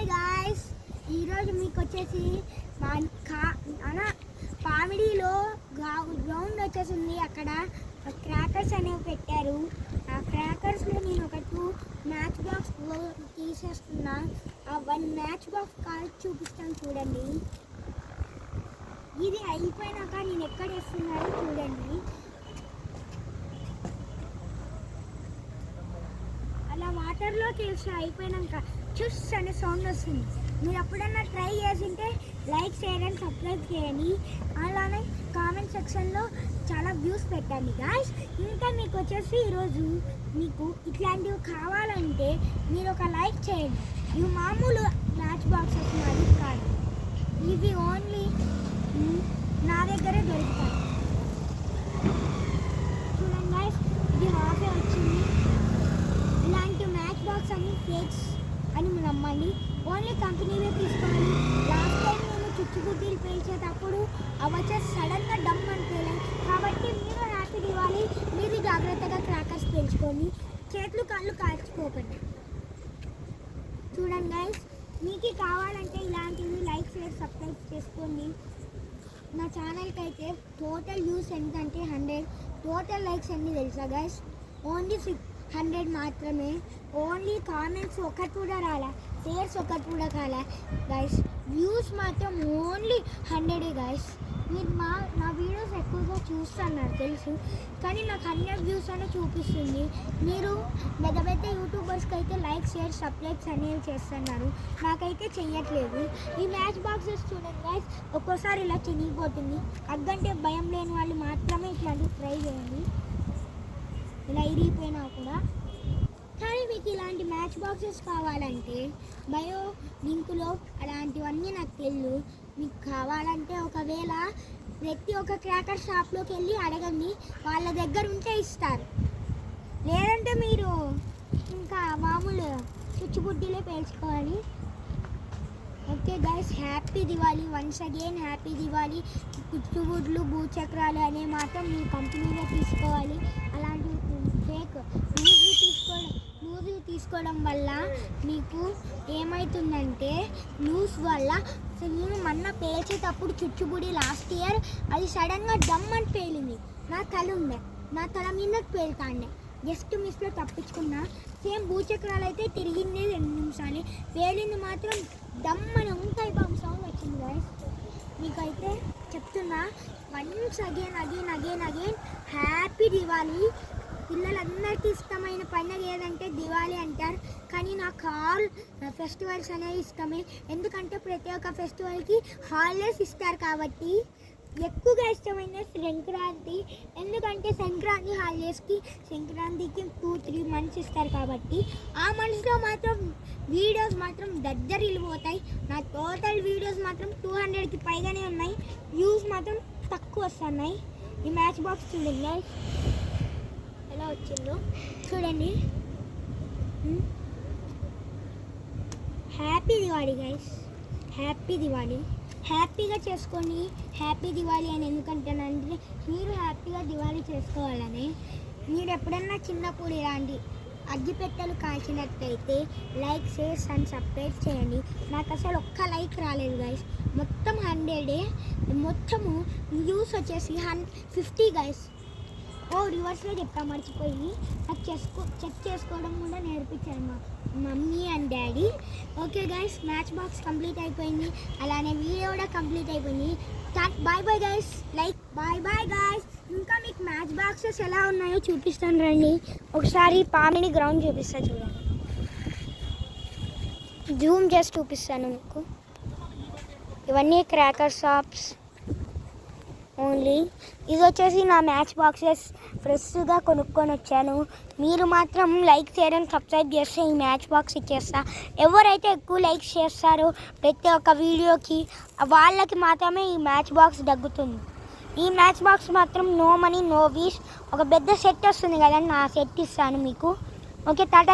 Hi guys, ఈరోజు మీకు వచ్చేసి కామెడీలో గ్రౌండ్ వచ్చేసింది. అక్కడ క్రాకర్స్ అనేవి పెట్టారు. ఆ క్రాకర్స్లో నేను ఒక 2 మ్యాచ్ బాక్స్ తీసేస్తున్నా. ఆ 1 మ్యాచ్ బాక్స్ కాల్ చూపిస్తాను చూడండి. ఇది అయిపోయినాక నేను ఎక్కడ వేస్తున్నానో చూడండి. అలా వాటర్లోకి వేసి అయిపోయినాక చుస్ అనే సౌండ్ వస్తుంది. మీరు ఎప్పుడన్నా ట్రై చేసింటే లైక్, షేర్ అండ్ సబ్స్క్రైబ్ చేయండి. అలానే కామెంట్ సెక్షన్లో చాలా వ్యూస్ పెట్టండి గాయ్స్. ఇంకా మీకు వచ్చేసి ఈరోజు మీకు ఇట్లాంటివి కావాలంటే మీరు ఒక లైక్ చేయండి. ఇవి మామూలు మ్యాచ్ బాక్సెస్ అది కాదు, ఇవి ఓన్లీ నా దగ్గరే దొరుకుతాయి. చూడండి గాయ్స్, ఇది హాఫే వచ్చింది. ఇలాంటి మ్యాచ్ బాక్స్ అన్ని ఫేక్స్ అని నమ్మండి. ఓన్లీ కంపెనీలో తీసుకోవాలి. లాస్ట్ టైం నేను చుచ్చుబుడ్డీలు పేల్చేటప్పుడు అవి వచ్చేసి సడన్గా డమ్ అని పేలాయి. కాబట్టి మీరు హ్యాపీ దివాలి. మీరు జాగ్రత్తగా క్రాకర్స్ పేల్చుకొని చేతులు కాళ్ళు కాల్చుకోకండి. చూడండి గైస్, మీకు కావాలంటే ఇలాంటివి లైక్, షేర్, సబ్స్క్రైబ్ చేసుకోండి. నా ఛానల్కి అయితే టోటల్ వ్యూస్ ఎంతంటే 100. టోటల్ లైక్స్ ఎన్ని తెలుసా గైస్? ఓన్లీ 100 మాత్రమే. ఓన్లీ కామెంట్స్ ఒకటి కూడా రాలే, షేర్స్ ఒకటి కూడా కాలే గైస్. వ్యూస్ మాత్రం ఓన్లీ 100 గైస్. మీరు నా వీడియోస్ ఎక్కువగా చూస్తున్నారు తెలుసు, కానీ నాకు 100 వ్యూస్ అనే చూపిస్తుంది. మీరు పెద్ద పెద్ద యూట్యూబర్స్కి అయితే లైక్, షేర్, సబ్స్క్రైబ్స్ అనేవి చేస్తున్నారు, నాకైతే చెయ్యట్లేదు. ఈ మ్యాచ్ బాక్సెస్ చూడండి గైస్, ఒక్కోసారి ఇలా చినిగిపోతుంది. అద్దంటే భయం లేని వాళ్ళు మాత్రమే ఇట్లాంటివి ట్రై చేయండి. ఇలా ఇరిగిపోయినా కూడా. కానీ మీకు ఇలాంటి మ్యాచ్ బాక్సెస్ కావాలంటే బయో లింకులో అలాంటివన్నీ నాకు తెలియదు. మీకు కావాలంటే ఒకవేళ ప్రతి ఒక్క క్రాకర్ షాప్లోకి వెళ్ళి అడగండి, వాళ్ళ దగ్గర ఉంటే ఇస్తారు. లేదంటే మీరు ఇంకా మామూలు చుచ్చుబుడ్డీలే పేల్చుకోవాలి. Okay guys, happy Diwali. Once again happy Diwali. చుచ్చుబుడ్లు, భూచక్రాలు అనే మాత్రం మీ కంపెనీలో తీసుకోవాలి. అలాంటి ఫేక్ లూజ్వి తీసుకోవడం వల్ల మీకు ఏమవుతుందంటే, లూజ్ వల్ల నేను మొన్న పేల్చేటప్పుడు చుచ్చుబుడి లాస్ట్ ఇయర్ అది సడన్గా డమ్ అని పేలింది. నా తల మీద పేలుతాండే, జస్ట్ మిస్లో తప్పించుకున్నా. సేమ్ భూచక్రాలు అయితే తిరిగింది 2 నిమిషాలు, పేలింది మాత్రం డమ్ అని ఉంటాయి సౌండ్ వచ్చింది గైస్. మీకైతే చెప్తున్నా, వన్స్ అగైన్ హ్యాపీ దివాలి. పిల్లలందరికీ ఇష్టమైన పండుగ ఏదంటే దివాళీ అంటారు, కానీ నాకు ఆల్ ఫెస్టివల్స్ అనేవి ఇష్టమే. ఎందుకంటే ప్రతి ఒక్క ఫెస్టివల్కి హాలిడేస్ ఇస్తారు కాబట్టి. ఎక్కువగా ఇష్టమైన సంక్రాంతి, ఎందుకంటే సంక్రాంతి హాలిడేస్కి సంక్రాంతికి 2-3 మంత్స్ ఇస్తారు కాబట్టి. ఆ మంత్స్లో మాత్రం వీడియోస్ మాత్రం దద్దరిల్లిపోతాయి. నా టోటల్ వీడియోస్ మాత్రం 200కి పైగానే ఉన్నాయి. వ్యూస్ మాత్రం తక్కువ వస్తున్నాయి. ఈ మ్యాచ్ బాక్స్ చూడండి ఎలా వచ్చిందో చూడండి. Happy Diwali guys, happy Diwali. హ్యాపీగా చేసుకొని హ్యాపీ దివాళీ అని ఎందుకంటానంటే, మీరు హ్యాపీగా దివాళీ చేసుకోవాలని. మీరు ఎప్పుడన్నా చిన్నప్పుడు ఇలాంటి అగ్గిపెట్టెలు కాల్చినట్టయితే లైక్, షేర్ అండ్ సబ్స్క్రైబ్ చేయండి. నాకు అసలు ఒక్క లైక్ రాలేదు గైస్. మొత్తం 100. మొత్తము వ్యూస్ వచ్చేసి 50 గైస్. రివర్స్లో చెప్తా మర్చిపోయి. నాకు చెక్ చేసుకోవడం కూడా నేర్పించారు మా mummy and daddy. Okay guys, match box complete అయిపోయింది. అలానే వీడియో కూడా కంప్లీట్ అయిపోయింది. Bye guys, like bye guys. ఇంకా మీకు మ్యాచ్ బాక్సెస్ ఎలా ఉన్నాయో చూపిస్తాను రండి. ఒకసారి పామిడి గ్రౌండ్ చూపిస్తాను చూడండి. జూమ్ చేసి చూపిస్తాను మీకు. ఇవన్నీ క్రాకర్ షాప్స్ ఓన్లీ. ఇది వచ్చేసి నా మ్యాచ్ బాక్సెస్ ఫ్రెష్గా కొనుక్కొని వచ్చాను. మీరు మాత్రం లైక్, షేర్ అండ్ సబ్స్క్రైబ్ చేస్తే ఈ మ్యాచ్ బాక్స్ ఇచ్చేస్తా. ఎవరైతే ఎక్కువ లైక్ చేస్తారో ప్రతి ఒక్క వీడియోకి వాళ్ళకి మాత్రమే ఈ మ్యాచ్ బాక్స్ దగ్గుతుంది. ఈ మ్యాచ్ బాక్స్ మాత్రం నో మనీ నో వీస్. ఒక పెద్ద సెట్ వస్తుంది కదండి, నా సెట్ ఇస్తాను మీకు. ఓకే, టాటా.